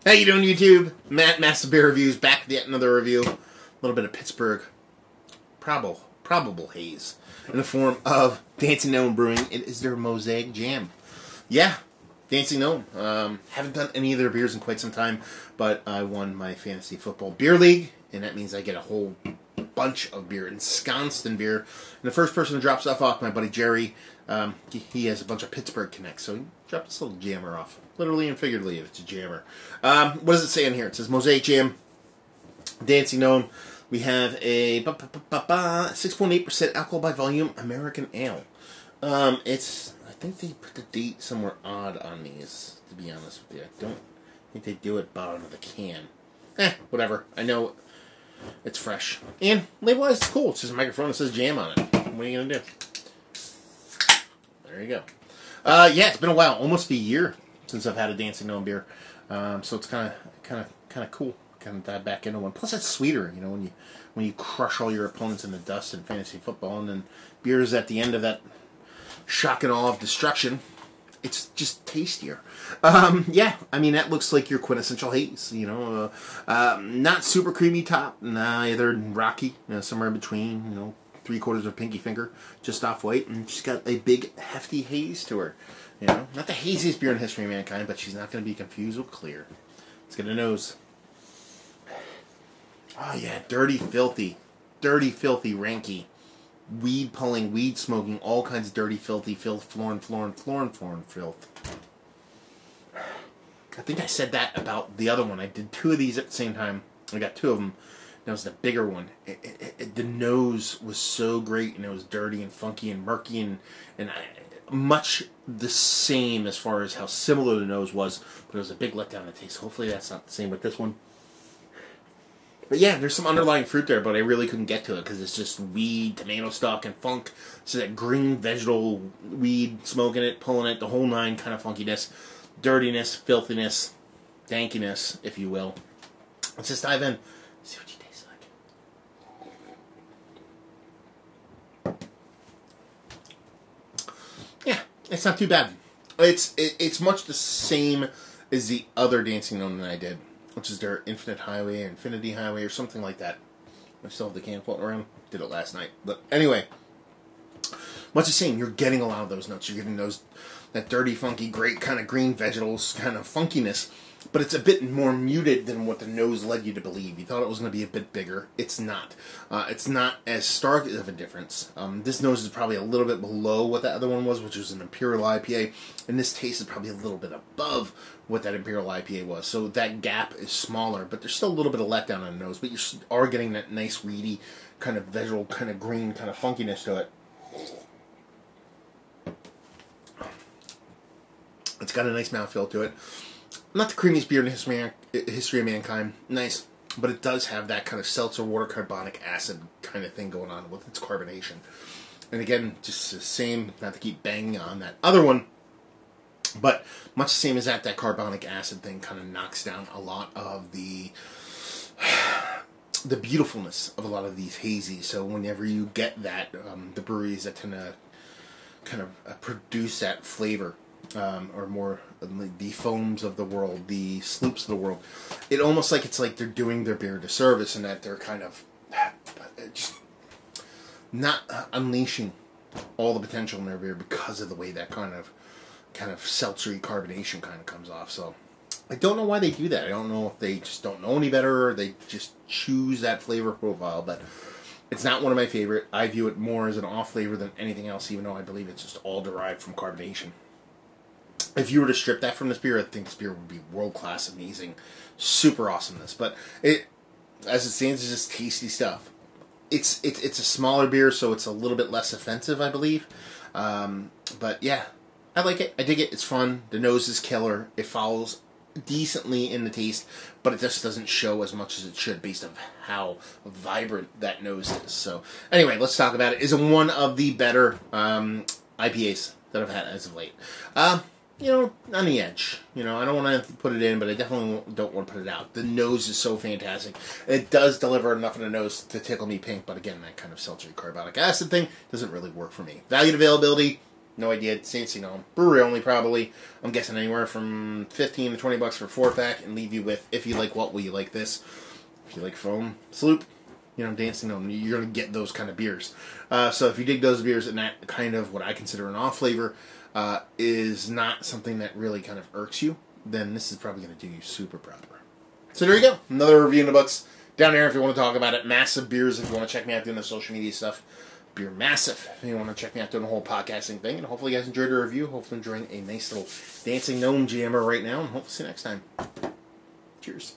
How you doing, YouTube? Matt, Massive Beer Reviews, back with yet another review. A little bit of Pittsburgh probable haze in the form of Dancing Gnome Brewing. It is their Mosaic Jam. Yeah, Dancing Gnome. Haven't done any of their beers in quite some time, but I won my fantasy football beer league, and that means I get a whole bunch of beer, ensconced in beer. And the first person to drop stuff off, my buddy Jerry, he has a bunch of Pittsburgh connects, so he dropped this little jammer off. Literally and figuratively, if it's a jammer. What does it say in here? It says Mosaic Jam, Dancing Gnome. We have a 6.8% alcohol by volume American ale. I think they put the date somewhere odd on these, to be honest with you. I don't think they do it bottom of the can. Whatever. I know it's fresh. And label-wise, it's cool. It says a microphone that says jam on it. What are you going to do? There you go. Yeah, it's been a while. Almost a year since I've had a Dancing Gnome beer. So it's kind of cool. Kind of dive back into one. Plus, it's sweeter, you know, when you crush all your opponents in the dust in fantasy football, and then beer is at the end of that shock and awe of destruction. It's just tastier. Yeah, I mean, that looks like your quintessential haze, you know. Not super creamy top, neither rocky, you know, somewhere in between, you know, 3/4 of pinky finger, just off white, and she's got a big, hefty haze to her. You know, not the haziest beer in the history of mankind, but she's not going to be confused with clear. Let's get a nose. Oh yeah, dirty, filthy, ranky, weed pulling, weed smoking, all kinds of dirty, filthy filth, florin filth. I think I said that about the other one. I did two of these at the same time. I got two of them. That was the bigger one. The nose was so great, and it was dirty and funky and murky and much the same as far as how similar the nose was, but it was a big letdown in taste. Hopefully that's not the same with this one. But yeah, there's some underlying fruit there, but I really couldn't get to it because it's just weed, tomato stock, and funk. So that green vegetal weed, smoking it, pulling it, the whole nine kind of funkiness, dirtiness, filthiness, dankiness, if you will. Let's just dive in. See what you taste like. Yeah, it's not too bad. It's much the same as the other Dancing Gnome that I did, which is their Infinite Highway or Infinity Highway or something like that. I still have the can floating around. Did it last night. But anyway, much the same. You're getting a lot of those notes. You're getting that dirty, funky, great kind of green vegetables kind of funkiness. But it's a bit more muted than what the nose led you to believe. You thought it was going to be a bit bigger. It's not. It's not as stark of a difference. This nose is probably a little bit below what that other one was, which was an Imperial IPA. And this taste is probably a little bit above what that Imperial IPA was. So that gap is smaller, but there's still a little bit of letdown on the nose. But you are getting that nice, weedy, kind of vegetal, kind of green, kind of funkiness to it. It's got a nice mouthfeel to it. Not the creamiest beer in the history of mankind. Nice. But it does have that kind of seltzer water carbonic acid kind of thing going on with its carbonation. And again, just the same, not to keep banging on that other one, but much the same as that carbonic acid thing kind of knocks down a lot of the beautifulness of a lot of these hazies. So whenever you get that, the breweries that tend to kind of produce that flavor, or more the foams of the world, the sloops of the world, it almost like it's like they're doing their beer a disservice, and that they're kind of just not unleashing all the potential in their beer because of the way that kind of seltzery carbonation kind of comes off. So I don't know why they do that. I don't know if they just don't know any better, or they just choose that flavor profile, but it's not one of my favorite. I view it more as an off flavor than anything else, even though I believe it's just all derived from carbonation. If you were to strip that from this beer, I think this beer would be world-class, amazing, super awesomeness. But it, as it stands, is just tasty stuff. It's a smaller beer, so it's a little bit less offensive, I believe. But yeah, I like it. I dig it. It's fun. The nose is killer. It follows decently in the taste, but it just doesn't show as much as it should based on how vibrant that nose is. So anyway, let's talk about it. Is it one of the better IPAs that I've had as of late? You know, on the edge. You know, I don't want to put it in, but I definitely don't want to put it out. The nose is so fantastic. It does deliver enough in the nose to tickle me pink, but again, that kind of seltzery carbonic acid thing doesn't really work for me. Value and availability, No idea. It's Dancing Gnome. Brewery only, probably. I'm guessing anywhere from $15 to $20 for a 4-pack, and leave you with, if you like what, will you like this? If you like foam, sloop, Dancing Gnome, you're going to get those kind of beers. So if you dig those beers and that kind of what I consider an off flavor is not something that really kind of irks you, then this is probably going to do you super proud. So there you go. Another review in the books. Down there if you want to talk about it. Massive Beers if you want to check me out doing the social media stuff. Beer Massive if you want to check me out doing the whole podcasting thing. And hopefully you guys enjoyed the review. Hopefully enjoying a nice little Dancing Gnome jammer right now. And hopefully see you next time. Cheers.